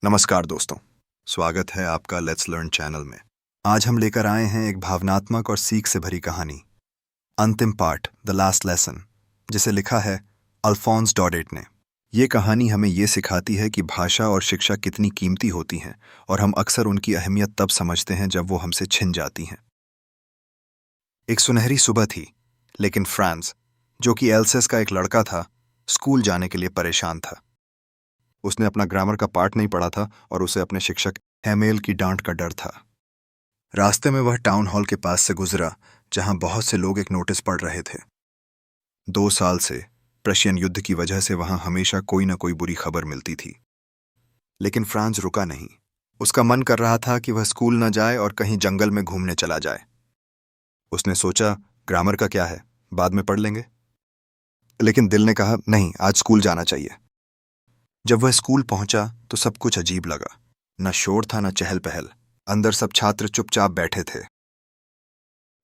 नमस्कार दोस्तों, स्वागत है आपका लेट्स लर्न चैनल में। आज हम लेकर आए हैं एक भावनात्मक और सीख से भरी कहानी, अंतिम पाठ द लास्ट लेसन, जिसे लिखा है अल्फोंस डॉडेट ने। ये कहानी हमें ये सिखाती है कि भाषा और शिक्षा कितनी कीमती होती हैं और हम अक्सर उनकी अहमियत तब समझते हैं जब वो हमसे छिन जाती हैं। एक सुनहरी सुबह थी, लेकिन फ्रांस, जो कि एल्सेस का एक लड़का था, स्कूल जाने के लिए परेशान था। उसने अपना ग्रामर का पाठ नहीं पढ़ा था और उसे अपने शिक्षक हैमेल की डांट का डर था। रास्ते में वह टाउन हॉल के पास से गुजरा, जहां बहुत से लोग एक नोटिस पढ़ रहे थे। 2 साल से प्रशियन युद्ध की वजह से वहां हमेशा कोई न कोई बुरी खबर मिलती थी। लेकिन फ्रांस रुका नहीं। उसका मन कर रहा था कि वह स्कूल न जाए और कहीं जंगल में घूमने चला जाए। उसने सोचा, ग्रामर का क्या है, बाद में पढ़ लेंगे। लेकिन दिल ने कहा, नहीं, आज स्कूल जाना चाहिए। जब वह स्कूल पहुंचा तो सब कुछ अजीब लगा। न शोर था, न चहल पहल। अंदर सब छात्र चुपचाप बैठे थे।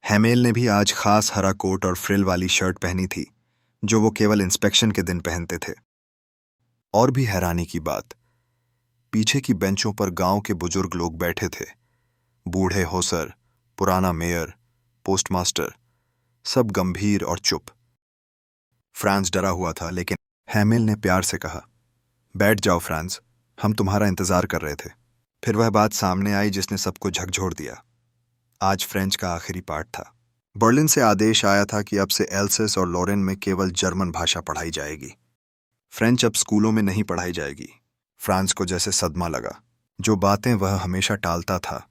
हैमेल ने भी आज खास हरा कोट और फ्रिल वाली शर्ट पहनी थी, जो वो केवल इंस्पेक्शन के दिन पहनते थे। और भी हैरानी की बात, पीछे की बेंचों पर गांव के बुजुर्ग लोग बैठे थे। बूढ़े होसर, पुराना मेयर, पोस्टमास्टर, सब गंभीर और चुप। फ्रांस डरा हुआ था, लेकिन हैमेल ने प्यार से कहा, बैठ जाओ फ्रांस, हम तुम्हारा इंतजार कर रहे थे। फिर वह बात सामने आई जिसने सबको झकझोर दिया। आज फ्रेंच का आखिरी पाठ था। बर्लिन से आदेश आया था कि अब से एल्सेस और लॉरेन में केवल जर्मन भाषा पढ़ाई जाएगी। फ्रेंच अब स्कूलों में नहीं पढ़ाई जाएगी। फ्रांस को जैसे सदमा लगा। जो बातें वह हमेशा टालता था,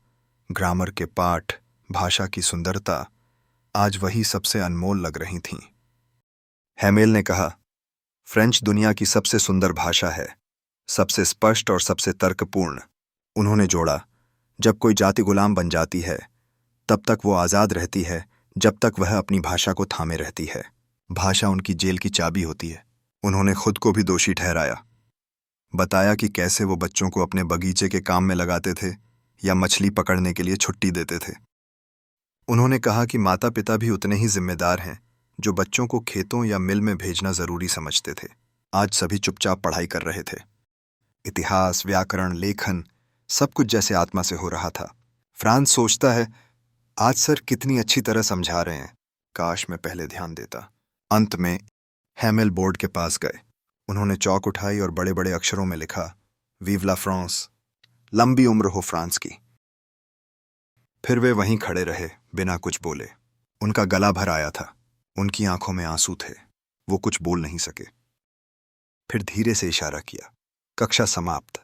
ग्रामर के पाठ, भाषा की सुंदरता, आज वही सबसे अनमोल लग रही थीं। हैमेल ने कहा, फ्रेंच दुनिया की सबसे सुंदर भाषा है, सबसे स्पष्ट और सबसे तर्कपूर्ण। उन्होंने जोड़ा, जब कोई जाति गुलाम बन जाती है, तब तक वो आज़ाद रहती है जब तक वह अपनी भाषा को थामे रहती है। भाषा उनकी जेल की चाबी होती है। उन्होंने खुद को भी दोषी ठहराया। बताया कि कैसे वो बच्चों को अपने बगीचे के काम में लगाते थे या मछली पकड़ने के लिए छुट्टी देते थे। उन्होंने कहा कि माता पिता भी उतने ही जिम्मेदार हैं जो बच्चों को खेतों या मिल में भेजना जरूरी समझते थे। आज सभी चुपचाप पढ़ाई कर रहे थे। इतिहास, व्याकरण, लेखन, सब कुछ जैसे आत्मा से हो रहा था। फ्रांस सोचता है, आज सर कितनी अच्छी तरह समझा रहे हैं, काश मैं पहले ध्यान देता। अंत में हैमेल बोर्ड के पास गए। उन्होंने चौक उठाई और बड़े बड़े अक्षरों में लिखा, वीव ला फ्रांस, लंबी उम्र हो फ्रांस की। फिर वे वहीं खड़े रहे, बिना कुछ बोले। उनका गला भर आया था, उनकी आंखों में आंसू थे। वो कुछ बोल नहीं सके। फिर धीरे से इशारा किया, कक्षा समाप्त।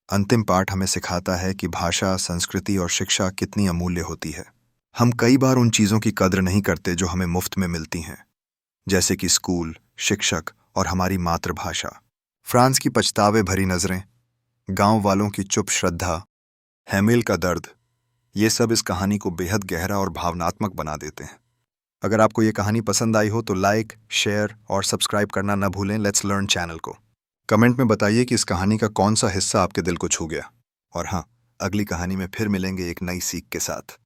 अंतिम पाठ हमें सिखाता है कि भाषा, संस्कृति और शिक्षा कितनी अमूल्य होती है। हम कई बार उन चीज़ों की कद्र नहीं करते जो हमें मुफ्त में मिलती हैं, जैसे कि स्कूल, शिक्षक और हमारी मातृभाषा। फ्रांस की पछतावे भरी नज़रें, गांव वालों की चुप श्रद्धा, हैमेल का दर्द, ये सब इस कहानी को बेहद गहरा और भावनात्मक बना देते हैं। अगर आपको ये कहानी पसंद आई हो तो लाइक, शेयर और सब्सक्राइब करना न भूलें लेट्स लर्न चैनल को। कमेंट में बताइए कि इस कहानी का कौन सा हिस्सा आपके दिल को छू गया। और हाँ, अगली कहानी में फिर मिलेंगे एक नई सीख के साथ।